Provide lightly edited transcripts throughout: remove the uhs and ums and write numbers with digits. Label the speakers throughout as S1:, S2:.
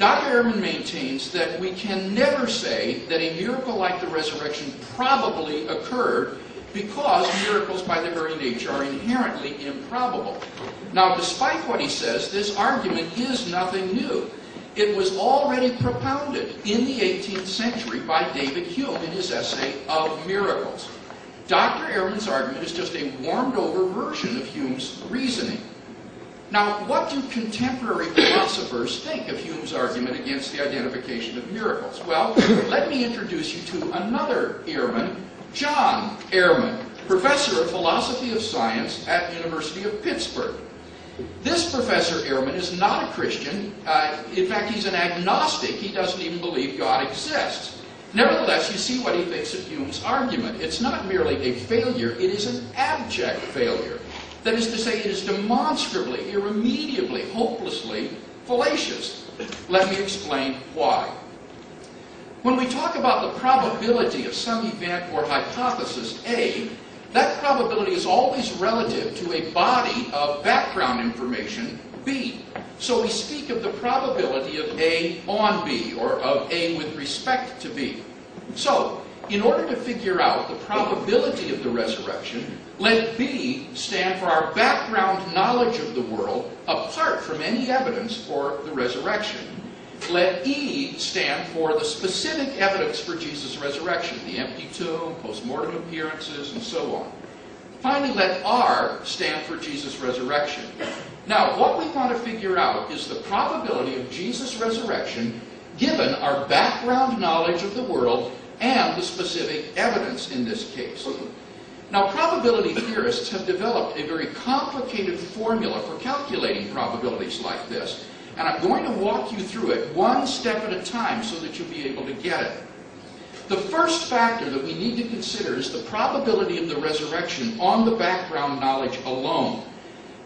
S1: Dr. Ehrman maintains that we can never say that a miracle like the resurrection probably occurred, because miracles by their very nature are inherently improbable. Now, despite what he says, this argument is nothing new. It was already propounded in the 18th century by David Hume in his essay of Miracles. Dr. Ehrman's argument is just a warmed-over version of Hume's reasoning. Now, what do contemporary philosophers think of Hume's argument against the identification of miracles? Well, let me introduce you to another Ehrman, John Ehrman, professor of philosophy of science at the University of Pittsburgh. This Professor Ehrman is not a Christian. In fact, he's an agnostic. He doesn't even believe God exists. Nevertheless, you see what he thinks of Hume's argument. It's not merely a failure, it is an abject failure. That is to say, it is demonstrably, irremediably, hopelessly fallacious. Let me explain why. When we talk about the probability of some event or hypothesis A, that probability is always relative to a body of background information, B. So we speak of the probability of A on B, or of A with respect to B. So, in order to figure out the probability of the resurrection, let B stand for our background knowledge of the world apart from any evidence for the resurrection. Let E stand for the specific evidence for Jesus' resurrection, the empty tomb, post-mortem appearances, and so on. Finally, let R stand for Jesus' resurrection. Now, what we want to figure out is the probability of Jesus' resurrection given our background knowledge of the world and the specific evidence in this case. Now, probability theorists have developed a very complicated formula for calculating probabilities like this. And I'm going to walk you through it one step at a time so that you'll be able to get it. The first factor that we need to consider is the probability of the resurrection on the background knowledge alone.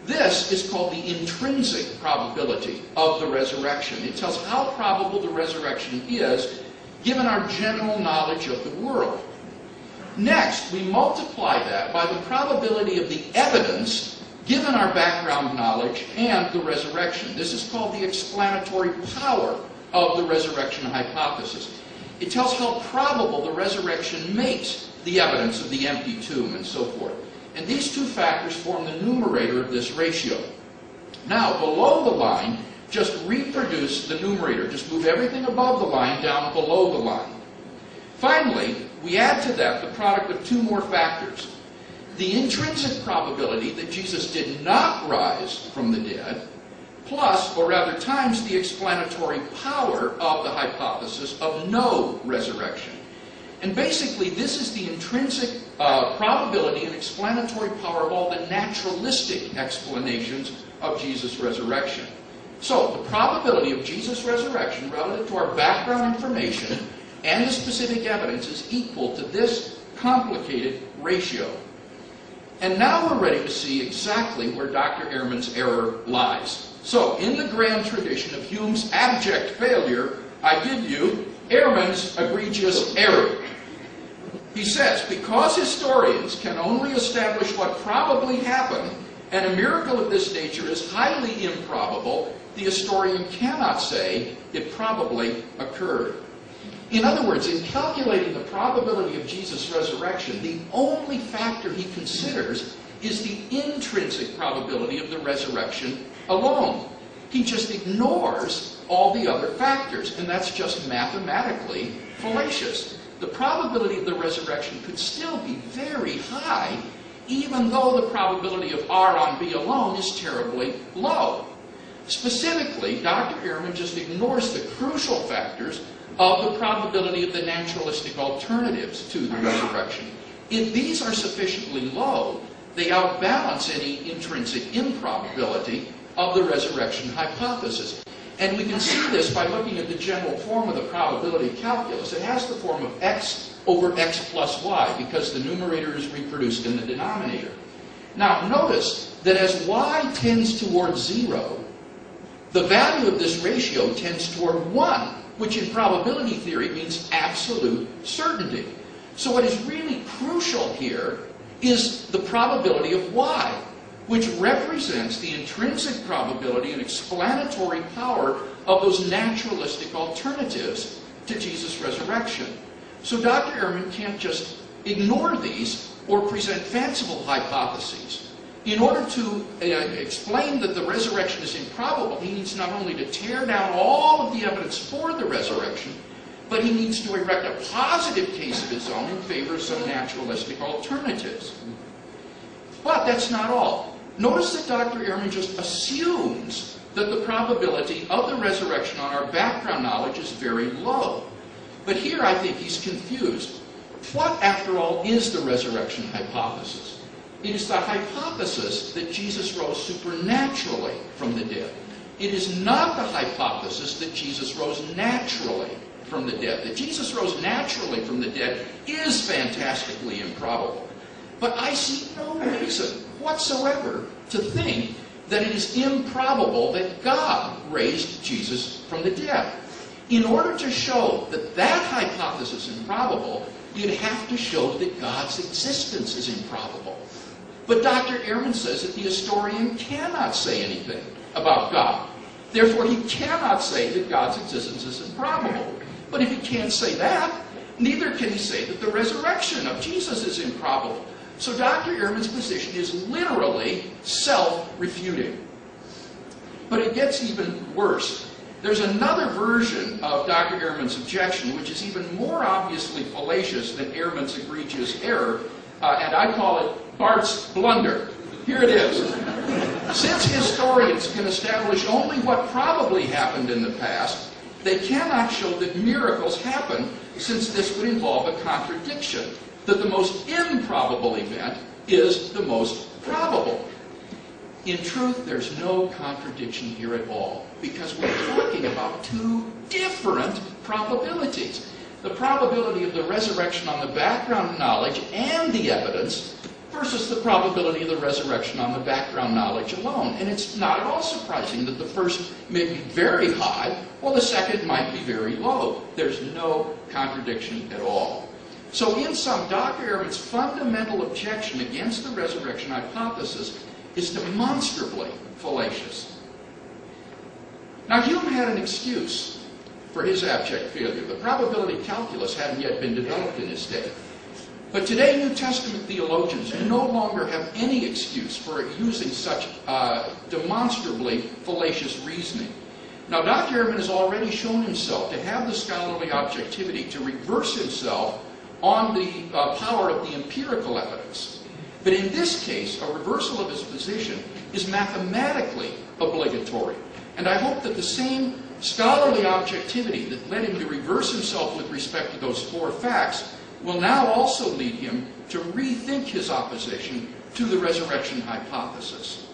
S1: This is called the intrinsic probability of the resurrection. It tells how probable the resurrection is given our general knowledge of the world. Next, we multiply that by the probability of the evidence given our background knowledge and the resurrection. This is called the explanatory power of the resurrection hypothesis. It tells how probable the resurrection makes the evidence of the empty tomb and so forth. And these two factors form the numerator of this ratio. Now, below the line, just reproduce the numerator. Just move everything above the line down below the line. Finally, we add to that the product of two more factors. The intrinsic probability that Jesus did not rise from the dead, plus, or rather times, the explanatory power of the hypothesis of no resurrection. And basically, this is the intrinsic probability and explanatory power of all the naturalistic explanations of Jesus' resurrection. So, the probability of Jesus' resurrection relative to our background information and the specific evidence is equal to this complicated ratio. And now we're ready to see exactly where Dr. Ehrman's error lies. So, in the grand tradition of Hume's abject failure, I give you Ehrman's egregious error. He says, because historians can only establish what probably happened, and a miracle of this nature is highly improbable, the historian cannot say it probably occurred. In other words, in calculating the probability of Jesus' resurrection, the only factor he considers is the intrinsic probability of the resurrection alone. He just ignores all the other factors, and that's just mathematically fallacious. The probability of the resurrection could still be very high, even though the probability of R on B alone is terribly low. Specifically, Dr. Ehrman just ignores the crucial factors of the probability of the naturalistic alternatives to the resurrection. If these are sufficiently low, they outbalance any intrinsic improbability of the resurrection hypothesis. And we can see this by looking at the general form of the probability calculus. It has the form of x over x plus y, because the numerator is reproduced in the denominator. Now, notice that as y tends towards 0, the value of this ratio tends toward 1, which in probability theory means absolute certainty. So what is really crucial here is the probability of y, which represents the intrinsic probability and explanatory power of those naturalistic alternatives to Jesus' resurrection. So Dr. Ehrman can't just ignore these or present fanciful hypotheses. In order to explain that the resurrection is improbable, he needs not only to tear down all of the evidence for the resurrection, but he needs to erect a positive case of his own in favor of some naturalistic alternatives. But that's not all. Notice that Dr. Ehrman just assumes that the probability of the resurrection on our background knowledge is very low. But here I think he's confused. What, after all, is the resurrection hypothesis? It is the hypothesis that Jesus rose supernaturally from the dead. It is not the hypothesis that Jesus rose naturally from the dead. That Jesus rose naturally from the dead is fantastically improbable. But I see no reason whatsoever to think that it is improbable that God raised Jesus from the dead. In order to show that that hypothesis is improbable, you'd have to show that God's existence is improbable. But Dr. Ehrman says that the historian cannot say anything about God. Therefore, he cannot say that God's existence is improbable. But if he can't say that, neither can he say that the resurrection of Jesus is improbable. So Dr. Ehrman's position is literally self-refuting. But it gets even worse. There's another version of Dr. Ehrman's objection which is even more obviously fallacious than Ehrman's egregious error, and I call it Bart's blunder. Here it is. Since historians can establish only what probably happened in the past, they cannot show that miracles happen, since this would involve a contradiction, that the most improbable event is the most probable. In truth, there's no contradiction here at all, because we're talking about two different probabilities. The probability of the resurrection on the background knowledge and the evidence versus the probability of the resurrection on the background knowledge alone. And it's not at all surprising that the first may be very high, while the second might be very low. There's no contradiction at all. So in sum, Dr. Ehrman's fundamental objection against the resurrection hypothesis is demonstrably fallacious. Now, Hume had an excuse for his abject failure. The probability calculus hadn't yet been developed in his day. But today, New Testament theologians no longer have any excuse for using such demonstrably fallacious reasoning. Now, Dr. Ehrman has already shown himself to have the scholarly objectivity to reverse himself on the power of the empirical evidence. But in this case, a reversal of his position is mathematically obligatory. And I hope that the same scholarly objectivity that led him to reverse himself with respect to those four facts will now also lead him to rethink his opposition to the resurrection hypothesis.